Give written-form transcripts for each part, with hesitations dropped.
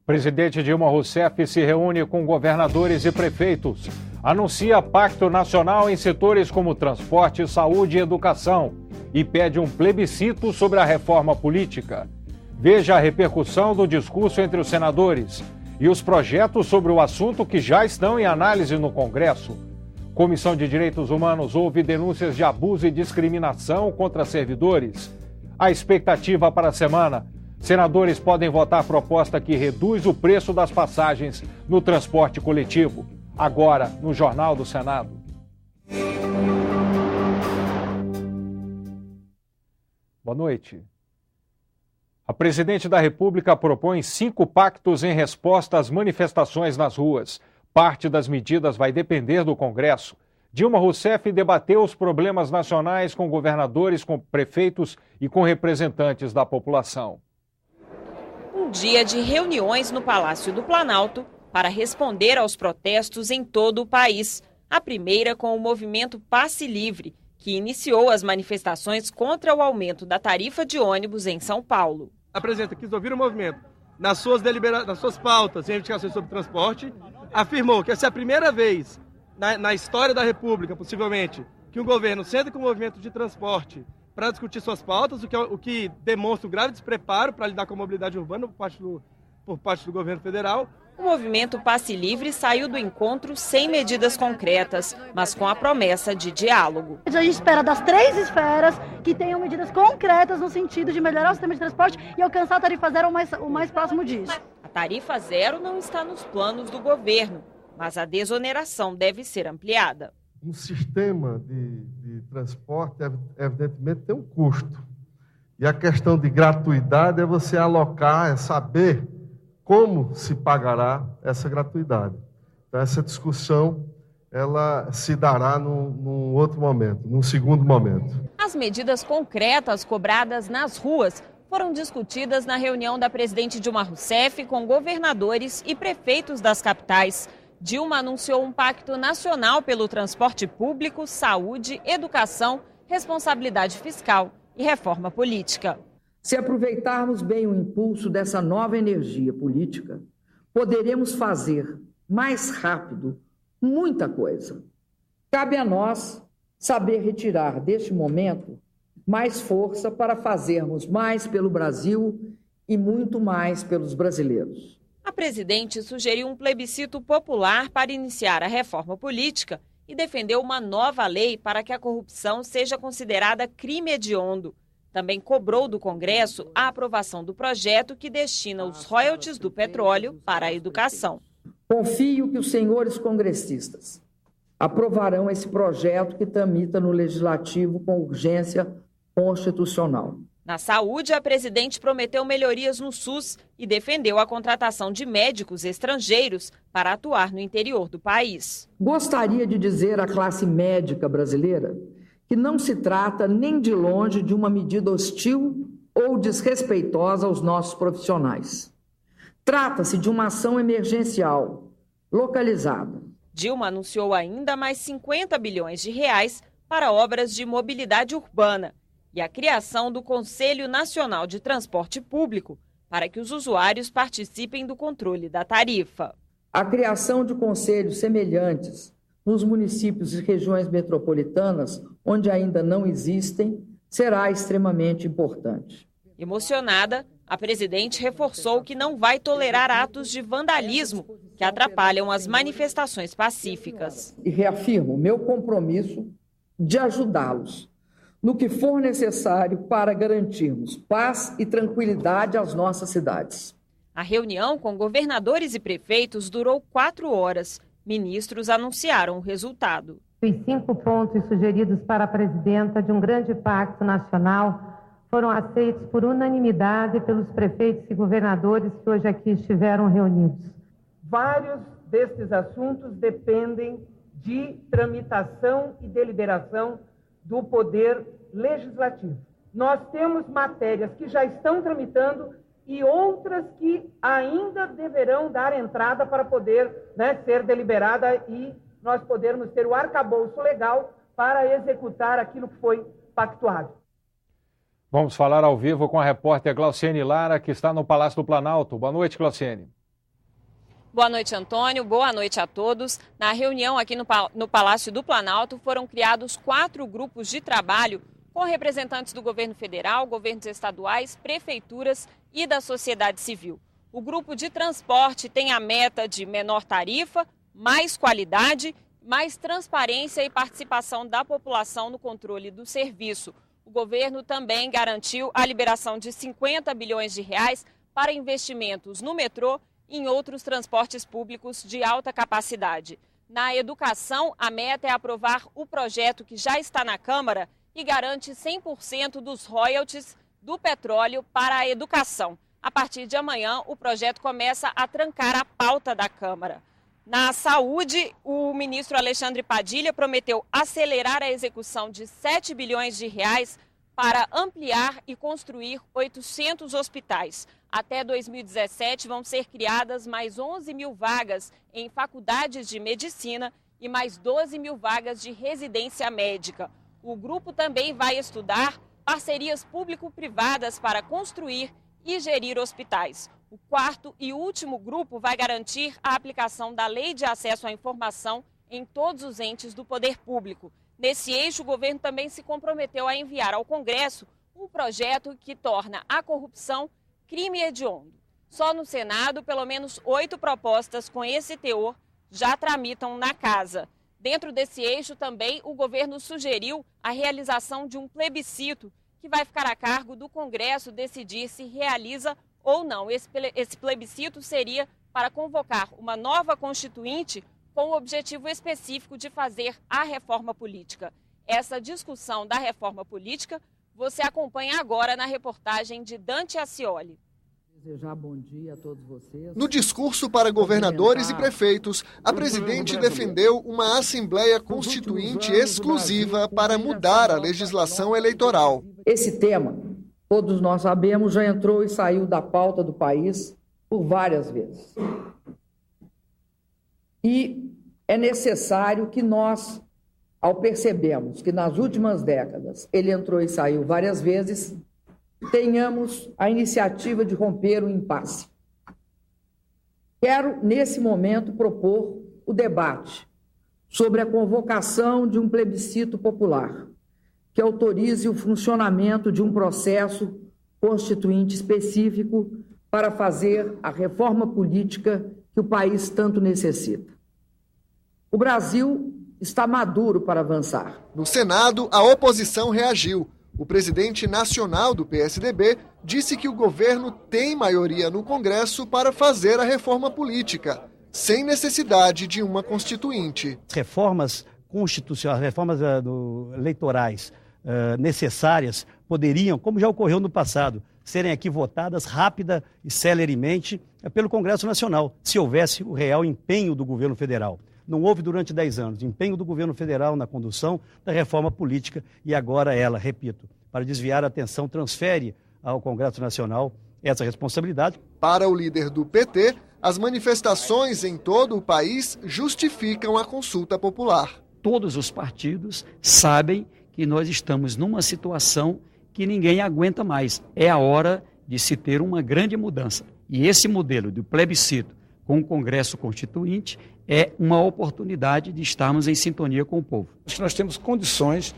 Presidente Dilma Rousseff se reúne com governadores e prefeitos. Anuncia pacto nacional em setores como transporte, saúde e educação. E pede um plebiscito sobre a reforma política. Veja a repercussão do discurso entre os senadores e os projetos sobre o assunto que já estão em análise no Congresso. Comissão de Direitos Humanos ouve denúncias de abuso e discriminação contra servidores. A expectativa para a semana: senadores podem votar proposta que reduz o preço das passagens no transporte coletivo. Agora, no Jornal do Senado. Boa noite. A presidente da República propõe 5 pactos em resposta às manifestações nas ruas. Parte das medidas vai depender do Congresso. Dilma Rousseff debateu os problemas nacionais com governadores, com prefeitos e com representantes da população. Um dia de reuniões no Palácio do Planalto para responder aos protestos em todo o país. A primeira com o movimento Passe Livre, que iniciou as manifestações contra o aumento da tarifa de ônibus em São Paulo. A presidenta quis ouvir o movimento nas suas pautas e reivindicações sobre transporte, afirmou que essa é a primeira vez na história da República, possivelmente, que um governo senta com o movimento de transporte para discutir suas pautas, o que demonstra um grave despreparo para lidar com a mobilidade urbana por parte do governo federal. O movimento Passe Livre saiu do encontro sem medidas concretas, mas com a promessa de diálogo. A gente espera das 3 esferas que tenham medidas concretas no sentido de melhorar o sistema de transporte e alcançar a tarifa zero o mais próximo disso. A tarifa zero não está nos planos do governo, mas a desoneração deve ser ampliada. Um sistema de transporte, evidentemente, tem um custo. E a questão de gratuidade é você alocar, é saber como se pagará essa gratuidade. Então, essa discussão ela se dará num outro momento, num segundo momento. As medidas concretas cobradas nas ruas foram discutidas na reunião da presidente Dilma Rousseff com governadores e prefeitos das capitais. Dilma anunciou um pacto nacional pelo transporte público, saúde, educação, responsabilidade fiscal e reforma política. Se aproveitarmos bem o impulso dessa nova energia política, poderemos fazer mais rápido muita coisa. Cabe a nós saber retirar deste momento mais força para fazermos mais pelo Brasil e muito mais pelos brasileiros. A presidente sugeriu um plebiscito popular para iniciar a reforma política e defendeu uma nova lei para que a corrupção seja considerada crime hediondo. Também cobrou do Congresso a aprovação do projeto que destina os royalties do petróleo para a educação. Confio que os senhores congressistas aprovarão esse projeto que tramita no Legislativo com urgência constitucional. Na saúde, a presidente prometeu melhorias no SUS e defendeu a contratação de médicos estrangeiros para atuar no interior do país. Gostaria de dizer à classe médica brasileira que não se trata nem de longe de uma medida hostil ou desrespeitosa aos nossos profissionais. Trata-se de uma ação emergencial, localizada. Dilma anunciou ainda mais 50 bilhões de reais para obras de mobilidade urbana e a criação do Conselho Nacional de Transporte Público para que os usuários participem do controle da tarifa. A criação de conselhos semelhantes nos municípios e regiões metropolitanas, onde ainda não existem, será extremamente importante. Emocionada, a presidente reforçou que não vai tolerar atos de vandalismo que atrapalham as manifestações pacíficas. E reafirmo meu compromisso de ajudá-los no que for necessário para garantirmos paz e tranquilidade às nossas cidades. A reunião com governadores e prefeitos durou 4 horas. Ministros anunciaram o resultado. Os 5 pontos sugeridos para a presidenta de um grande pacto nacional foram aceitos por unanimidade pelos prefeitos e governadores que hoje aqui estiveram reunidos. Vários destes assuntos dependem de tramitação e deliberação do Poder Legislativo. Nós temos matérias que já estão tramitando e outras que ainda deverão dar entrada para poder ser deliberada e nós podermos ter o arcabouço legal para executar aquilo que foi pactuado. Vamos falar ao vivo com a repórter Glauciene Lara, que está no Palácio do Planalto. Boa noite, Glauciene. Boa noite, Antônio. Boa noite a todos. Na reunião aqui no Palácio do Planalto foram criados 4 grupos de trabalho com representantes do governo federal, governos estaduais, prefeituras e da sociedade civil. O grupo de transporte tem a meta de menor tarifa, mais qualidade, mais transparência e participação da população no controle do serviço. O governo também garantiu a liberação de 50 bilhões de reais para investimentos no metrô e em outros transportes públicos de alta capacidade. Na educação, a meta é aprovar o projeto que já está na Câmara e garante 100% dos royalties do petróleo para a educação. A partir de amanhã, o projeto começa a trancar a pauta da Câmara. Na saúde, o ministro Alexandre Padilha prometeu acelerar a execução de 7 bilhões de reais para ampliar e construir 800 hospitais. Até 2017 vão ser criadas mais 11 mil vagas em faculdades de medicina e mais 12 mil vagas de residência médica. O grupo também vai estudar parcerias público-privadas para construir e gerir hospitais. O 4º e último grupo vai garantir a aplicação da Lei de Acesso à Informação em todos os entes do poder público. Nesse eixo, o governo também se comprometeu a enviar ao Congresso um projeto que torna a corrupção crime hediondo. Só no Senado, pelo menos 8 propostas com esse teor já tramitam na casa. Dentro desse eixo também, o governo sugeriu a realização de um plebiscito que vai ficar a cargo do Congresso decidir se realiza ou não. Esse plebiscito seria para convocar uma nova constituinte com o objetivo específico de fazer a reforma política. Essa discussão da reforma política você acompanha agora na reportagem de Dante Ascioli. Desejar bom dia a todos vocês. No discurso para governadores e prefeitos, a presidente defendeu uma Assembleia Constituinte exclusiva para mudar a legislação eleitoral. Esse tema, todos nós sabemos, já entrou e saiu da pauta do país por várias vezes. E é necessário que nós, ao percebermos que nas últimas décadas ele entrou e saiu várias vezes, tenhamos a iniciativa de romper o impasse. Quero, nesse momento, propor o debate sobre a convocação de um plebiscito popular que autorize o funcionamento de um processo constituinte específico para fazer a reforma política que o país tanto necessita. O Brasil está maduro para avançar. No Senado, a oposição reagiu. O presidente nacional do PSDB disse que o governo tem maioria no Congresso para fazer a reforma política, sem necessidade de uma constituinte. Reformas constitucionais, reformas eleitorais necessárias poderiam, como já ocorreu no passado, serem aqui votadas rápida e celeremente pelo Congresso Nacional, se houvesse o real empenho do governo federal. Não houve durante 10 anos empenho do governo federal na condução da reforma política e agora ela, repito, para desviar a atenção, transfere ao Congresso Nacional essa responsabilidade. Para o líder do PT, as manifestações em todo o país justificam a consulta popular. Todos os partidos sabem que nós estamos numa situação que ninguém aguenta mais. É a hora de se ter uma grande mudança. E esse modelo do plebiscito com o Congresso Constituinte é uma oportunidade de estarmos em sintonia com o povo. Acho que nós temos condições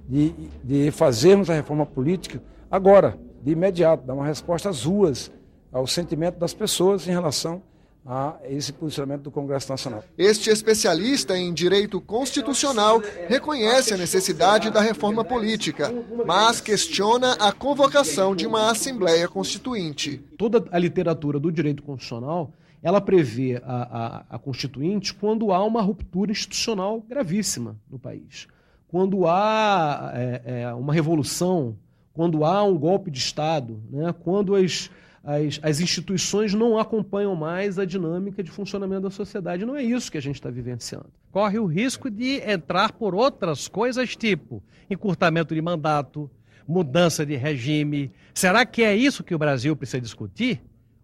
de fazermos a reforma política agora, de imediato, dar uma resposta às ruas, ao sentimento das pessoas em relação a esse posicionamento do Congresso Nacional. Este especialista em direito constitucional reconhece a necessidade da reforma política, mas questiona a convocação de uma Assembleia Constituinte. Toda a literatura do direito constitucional ela prevê a Constituinte quando há uma ruptura institucional gravíssima no país. Quando há uma revolução, quando há um golpe de Estado, né? Quando as instituições não acompanham mais a dinâmica de funcionamento da sociedade. Não é isso que a gente está vivenciando. Corre o risco de entrar por outras coisas, tipo encurtamento de mandato, mudança de regime. Será que é isso que o Brasil precisa discutir?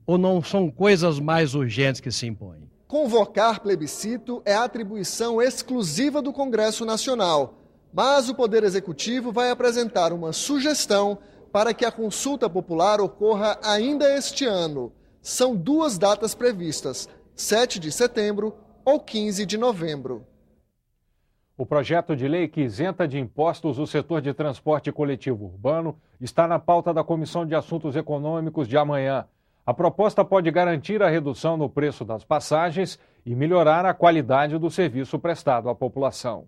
Ou não são coisas mais urgentes que se impõem? Convocar plebiscito é atribuição exclusiva do Congresso Nacional, mas o Poder Executivo vai apresentar uma sugestão para que a consulta popular ocorra ainda este ano. São 2 datas previstas, 7 de setembro ou 15 de novembro. O projeto de lei que isenta de impostos o setor de transporte coletivo urbano está na pauta da Comissão de Assuntos Econômicos de amanhã. A proposta pode garantir a redução no preço das passagens e melhorar a qualidade do serviço prestado à população.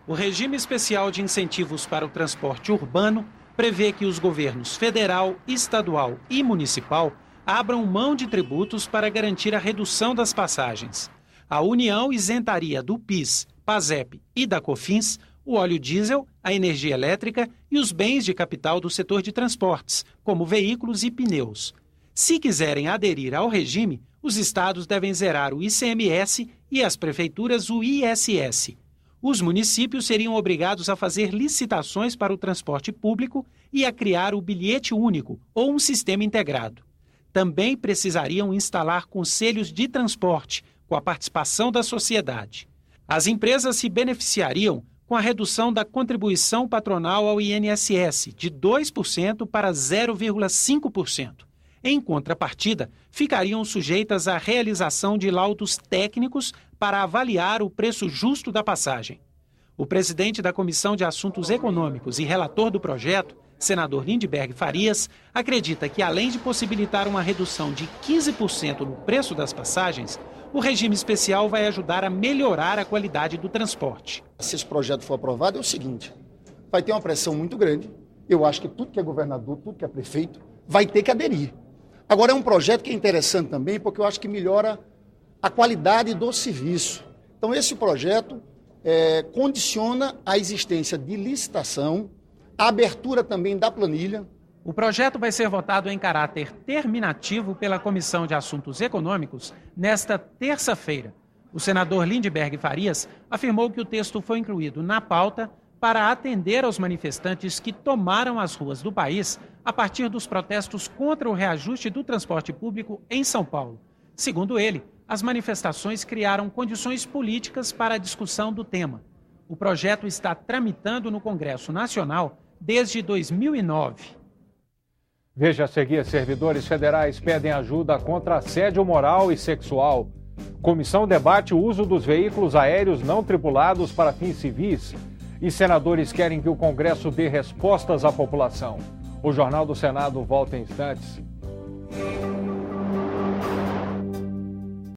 O regime especial de incentivos para o transporte urbano prevê que os governos federal, estadual e municipal abram mão de tributos para garantir a redução das passagens. A União isentaria do PIS, PASEP e da COFINS o óleo diesel, a energia elétrica e os bens de capital do setor de transportes, como veículos e pneus. Se quiserem aderir ao regime, os estados devem zerar o ICMS e as prefeituras o ISS. Os municípios seriam obrigados a fazer licitações para o transporte público e a criar o bilhete único ou um sistema integrado. Também precisariam instalar conselhos de transporte, com a participação da sociedade. As empresas se beneficiariam com a redução da contribuição patronal ao INSS de 2% para 0,5%. Em contrapartida, ficariam sujeitas à realização de laudos técnicos para avaliar o preço justo da passagem. O presidente da Comissão de Assuntos Econômicos e relator do projeto, senador Lindbergh Farias, acredita que, além de possibilitar uma redução de 15% no preço das passagens, o regime especial vai ajudar a melhorar a qualidade do transporte. Se esse projeto for aprovado, é o seguinte: vai ter uma pressão muito grande. Eu acho que tudo que é governador, tudo que é prefeito, vai ter que aderir. Agora, é um projeto que é interessante também, porque eu acho que melhora a qualidade do serviço. Então, esse projeto condiciona a existência de licitação, a abertura também da planilha. O projeto vai ser votado em caráter terminativo pela Comissão de Assuntos Econômicos nesta terça-feira. O senador Lindbergh Farias afirmou que o texto foi incluído na pauta para atender aos manifestantes que tomaram as ruas do país a partir dos protestos contra o reajuste do transporte público em São Paulo. Segundo ele, as manifestações criaram condições políticas para a discussão do tema. O projeto está tramitando no Congresso Nacional desde 2009. Veja a seguir: servidores federais pedem ajuda contra assédio moral e sexual. Comissão debate o uso dos veículos aéreos não tripulados para fins civis. E senadores querem que o Congresso dê respostas à população. O Jornal do Senado volta em instantes.